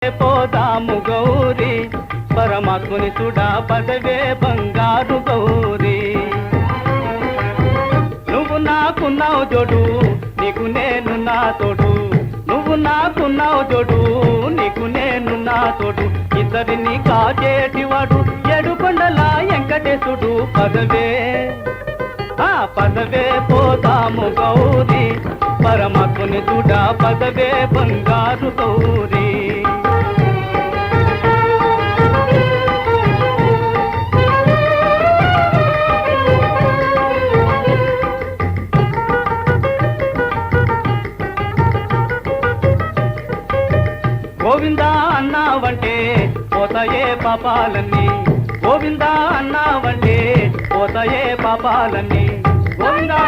పోదాము గౌరీ పరమాత్ముని చూడా పదవే బంగారు గౌరీ నువ్వు నాకున్నావు జోడు నీకు నేను నా తోడు నువ్వు నాకున్నావు జోడు నీకు నేను నా తోడు ఇద్దరిని కాచేటివాడు ఏడుకొండల వెంకటేశుడు పదవే పదవే పోదాము గౌరీ పరమాత్ముని చూడా పదవే బంగారు గౌరీ గోవిందా అన్నావంటే పోతాయే పాపాలన్నీ గోవిందా అన్నావంటే పోతాయే పాపాలన్నీ గోవిందా